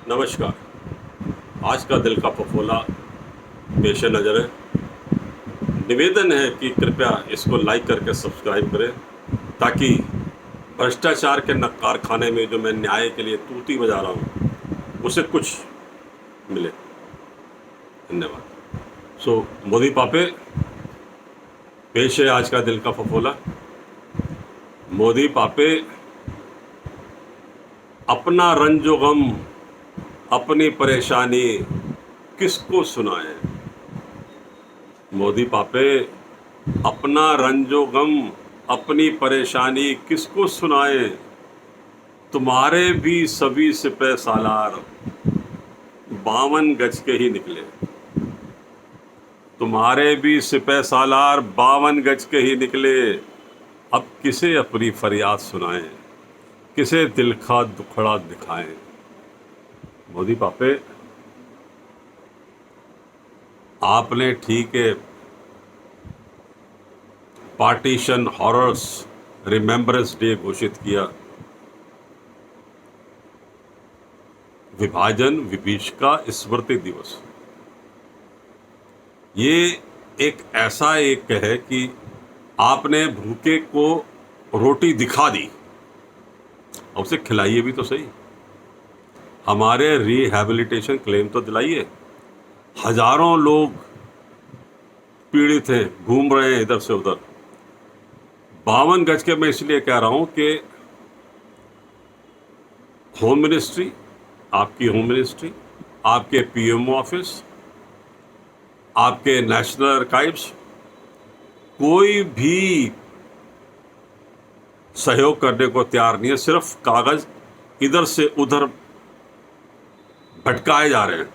नमस्कार। आज का दिल का फफोला पेश नज़र है। निवेदन है कि कृपया इसको लाइक करके सब्सक्राइब करें ताकि भ्रष्टाचार के न कारखाने में जो मैं न्याय के लिए तूती बजा रहा हूँ उसे कुछ मिले। धन्यवाद। मोदी पापे पेश है आज का दिल का फफोला। मोदी पापे अपना रंजो गम अपनी परेशानी किसको सुनाए। मोदी पापे अपना रंजो गम अपनी परेशानी किसको सुनाए। तुम्हारे भी सभी सिपह सालार 52 गज के ही निकले। तुम्हारे भी सिपह सालार 52 गज के ही निकले। अब किसे अपनी फरियाद सुनाएं, किसे दिल का दुखड़ा दिखाएं। मोदी पापे आपने ठीक है पार्टीशन हॉरर्स रिमेम्बरेंस डे घोषित किया। विभाजन विभीषिका स्मृति दिवस, ये एक ऐसा एक है कि आपने भूखे को रोटी दिखा दी, और उसे खिलाइए भी तो सही। हमारे रिहैबिलिटेशन क्लेम तो दिलाइए। हजारों लोग पीड़ित हैं, घूम रहे हैं इधर से उधर। 52 गज के मैं इसलिए कह रहा हूं कि होम मिनिस्ट्री, आपकी होम मिनिस्ट्री, आपके पीएमओ ऑफिस, आपके नेशनल आर्काइव्स, कोई भी सहयोग करने को तैयार नहीं है। सिर्फ कागज इधर से उधर भटकाए जा रहे हैं।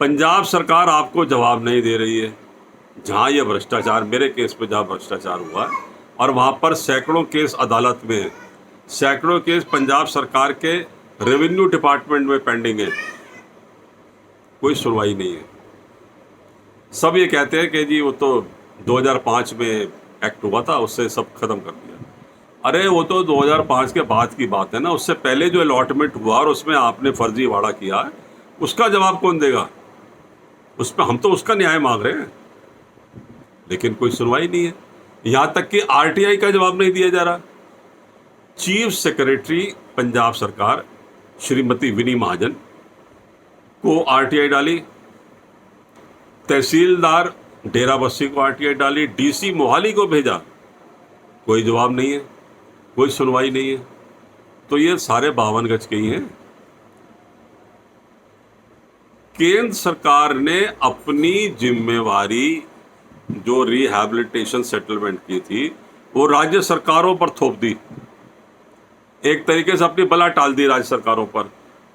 पंजाब सरकार आपको जवाब नहीं दे रही है। जहां यह भ्रष्टाचार, मेरे केस पे जहां भ्रष्टाचार हुआ है, और वहां पर सैकड़ों केस अदालत में है, सैकड़ों केस पंजाब सरकार के रेवेन्यू डिपार्टमेंट में पेंडिंग है, कोई सुनवाई नहीं है। सब ये कहते हैं कि जी वो तो 2005 में एक्ट हुआ था, उससे सब खत्म कर दिया। अरे वो तो 2005 के बाद की बात है ना। उससे पहले जो अलॉटमेंट हुआ और उसमें आपने फर्जीवाड़ा किया, उसका जवाब कौन देगा? उस पर हम तो उसका न्याय मांग रहे हैं, लेकिन कोई सुनवाई नहीं है। यहां तक कि आरटीआई का जवाब नहीं दिया जा रहा। चीफ सेक्रेटरी पंजाब सरकार श्रीमती विनी महाजन को आरटीआई डाली, तहसीलदार डेराबस्सी को आरटीआई डाली, डीसी मोहाली को भेजा, कोई जवाब नहीं है, कोई सुनवाई नहीं है। तो ये सारे 52 गज के ही हैं। केंद्र सरकार ने अपनी जिम्मेवारी जो रिहैबिलिटेशन सेटलमेंट की थी वो राज्य सरकारों पर थोप दी। एक तरीके से अपनी बला टाल दी राज्य सरकारों पर,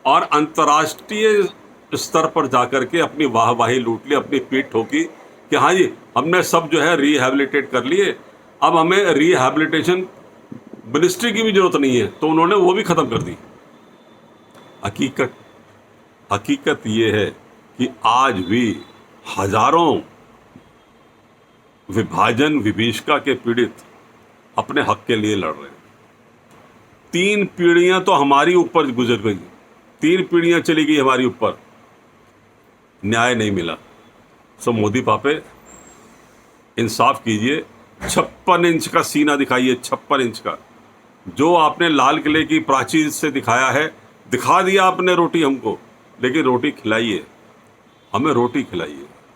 और अंतर्राष्ट्रीय स्तर पर जाकर के अपनी वाहवाही लूट ली, अपनी पीठ ठोकी कि हाँ जी हमने सब जो है रिहैबिलिटेट कर लिए, अब हमें रिहैबिलिटेशन मिनिस्ट्री की भी जरूरत नहीं है। तो उन्होंने वो भी खत्म कर दी। हकीकत ये है कि आज भी हजारों विभाजन विभीषिका के पीड़ित अपने हक के लिए लड़ रहे हैं। 3 पीढ़ियां तो हमारी ऊपर गुजर गई, 3 पीढ़ियां चली गई हमारी ऊपर, न्याय नहीं मिला। मोदी पापे इंसाफ कीजिए। 56 इंच का सीना दिखाइए, 56 इंच का। जो आपने लाल किले की प्राचीर से दिखाया है, दिखा दिया आपने रोटी हमको, लेकिन रोटी खिलाइए, हमें रोटी खिलाइए।